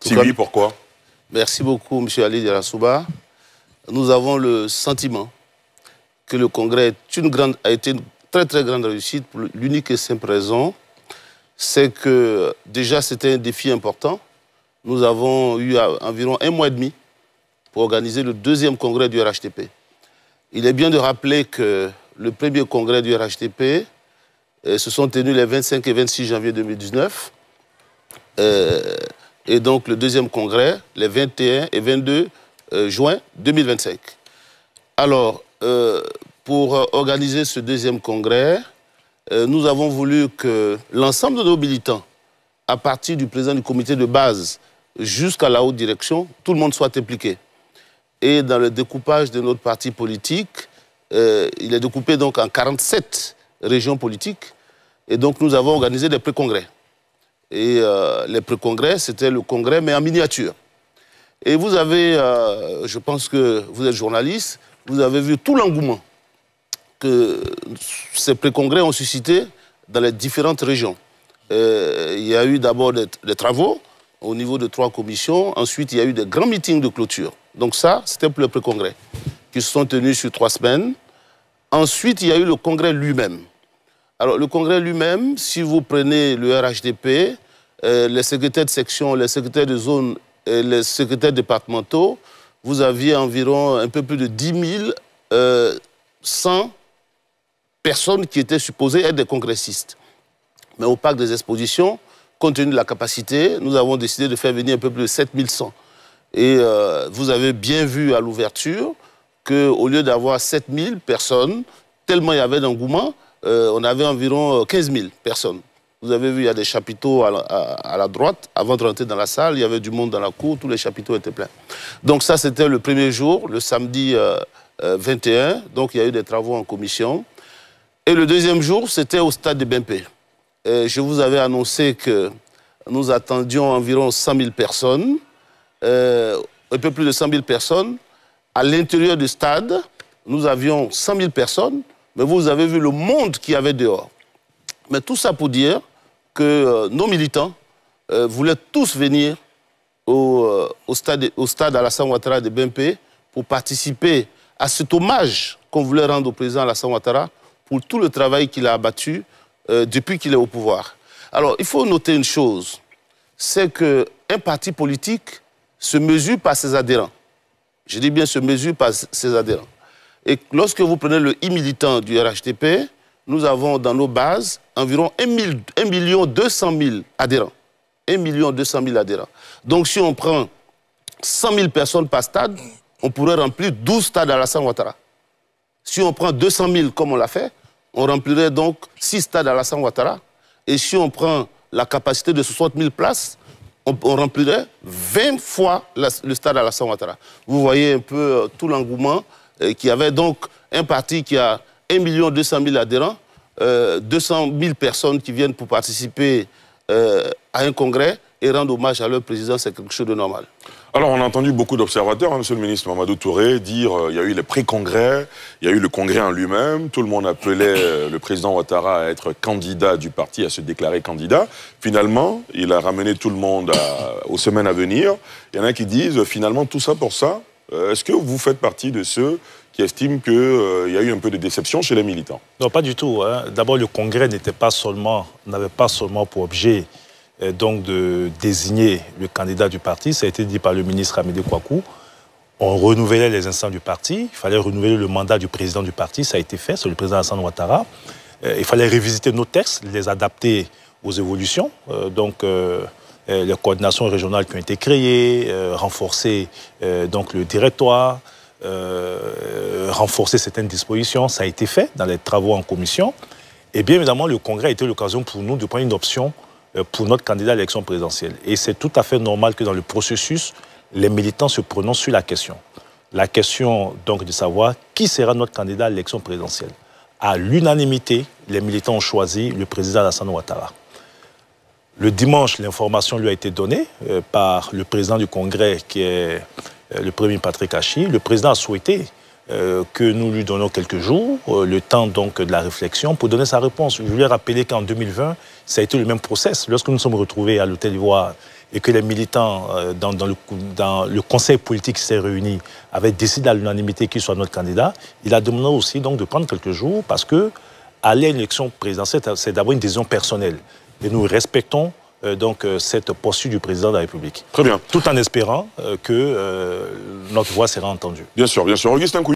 Si oui, pourquoi? Merci beaucoup, M. Ali Diarra-Souba. Nous avons le sentiment que le Congrès a été une très très grande réussite pour l'unique et simple raison, c'est que déjà c'était un défi important. Nous avons eu environ 1 mois et demi pour organiser le 2e congrès du RHDP. Il est bien de rappeler que le premier congrès du RHDP se sont tenus les 25 et 26 janvier 2019. Et donc le 2e congrès, les 21 et 22 juin 2025. Alors, pour organiser ce 2e congrès, nous avons voulu que l'ensemble de nos militants, à partir du président du comité de base jusqu'à la haute direction, tout le monde soit impliqué. Et dans le découpage de notre parti politique, il est découpé donc en 47 régions politiques. Et donc nous avons organisé des pré-congrès. Et les pré-congrès, c'était le congrès, mais en miniature. Et vous avez, je pense que vous êtes journaliste, vous avez vu tout l'engouement que ces pré-congrès ont suscité dans les différentes régions. Il y a eu d'abord des travaux au niveau de 3 commissions. Ensuite, il y a eu des grands meetings de clôture. Donc ça, c'était pour le pré-congrès, qui se sont tenus sur 3 semaines. Ensuite, il y a eu le congrès lui-même. Alors, le congrès lui-même, si vous prenez le RHDP, les secrétaires de section, les secrétaires de zone et les secrétaires départementaux, vous aviez environ un peu plus de 10 100 personnes qui étaient supposées être des congressistes. Mais au parc des expositions, compte tenu de la capacité, nous avons décidé de faire venir un peu plus de 7100. Et vous avez bien vu à l'ouverture qu'au lieu d'avoir 7000 personnes, tellement il y avait d'engouement, on avait environ 15 000 personnes. Vous avez vu, il y a des chapiteaux à la droite. Avant de rentrer dans la salle, il y avait du monde dans la cour, tous les chapiteaux étaient pleins. Donc ça, c'était le premier jour, le samedi 21. Donc il y a eu des travaux en commission. Et le 2e jour, c'était au stade de Bempé. Je vous avais annoncé que nous attendions environ 100 000 personnes, un peu plus de 100 000 personnes. À l'intérieur du stade, nous avions 100 000 personnes, mais vous avez vu le monde qu'il y avait dehors. Mais tout ça pour dire que nos militants voulaient tous venir au stade Alassane Ouattara de Bempé pour participer à cet hommage qu'on voulait rendre au président Alassane Ouattara pour tout le travail qu'il a abattu depuis qu'il est au pouvoir. Alors, il faut noter une chose, c'est qu'un parti politique se mesure par ses adhérents. Je dis bien se mesure par ses adhérents. Et lorsque vous prenez le e-militant du RHDP, nous avons dans nos bases environ 1 200 000 adhérents. 1 200 000 adhérents. Donc si on prend 100 000 personnes par stade, on pourrait remplir 12 stades Alassane Ouattara. Si on prend 200 000 comme on l'a fait, on remplirait donc 6 stades Alassane Ouattara. Et si on prend la capacité de 60 000 places, on remplirait 20 fois le stade Alassane Ouattara. Vous voyez un peu tout l'engouement qu'il y avait. Donc un parti qui a 1 200 000 adhérents, 200 000 personnes qui viennent pour participer à un congrès et rendre hommage à leur président, c'est quelque chose de normal. Alors, on a entendu beaucoup d'observateurs, hein, Monsieur le ministre Mamadou Touré, dire il y a eu les pré-congrès, il y a eu le congrès en lui-même, tout le monde appelait le président Ouattara à être candidat du parti, à se déclarer candidat. Finalement, il a ramené tout le monde aux semaines à venir. Il y en a qui disent, finalement, tout ça pour ça. Est-ce que vous faites partie de ceux qui estiment qu'il y a eu un peu de déception chez les militants? Non, pas du tout. Hein. D'abord, le congrès n'avait pas seulement pour objet donc de désigner le candidat du parti. Ça a été dit par le ministre Amédée Kouakou. On renouvelait les instances du parti. Il fallait renouveler le mandat du président du parti. Ça a été fait, c'est le président Alassane Ouattara. Il fallait révisiter nos textes, les adapter aux évolutions. Les coordinations régionales qui ont été créées, renforcer donc le directoire, renforcer certaines dispositions. Ça a été fait dans les travaux en commission. Et bien évidemment, le congrès a été l'occasion pour nous de prendre une option pour notre candidat à l'élection présidentielle. Et c'est tout à fait normal que dans le processus, les militants se prononcent sur la question. La question donc de savoir qui sera notre candidat à l'élection présidentielle. À l'unanimité, les militants ont choisi le président Alassane Ouattara. Le dimanche, l'information lui a été donnée par le président du congrès, qui est le premier Patrick Hachi. Le président a souhaité que nous lui donnions quelques jours, le temps donc de la réflexion, pour donner sa réponse. Je lui ai rappelé qu'en 2020, ça a été le même process. Lorsque nous nous sommes retrouvés à l'Hôtel d'Ivoire et que les militants dans le conseil politique qui s'est réuni avaient décidé à l'unanimité qu'il soit notre candidat, il a demandé aussi donc de prendre quelques jours parce que aller à une élection présidentielle, c'est d'abord une décision personnelle. Et nous respectons donc cette posture du président de la République. Très bien. Tout en espérant que notre voix sera entendue. Bien sûr, bien sûr. Augustin Couillon.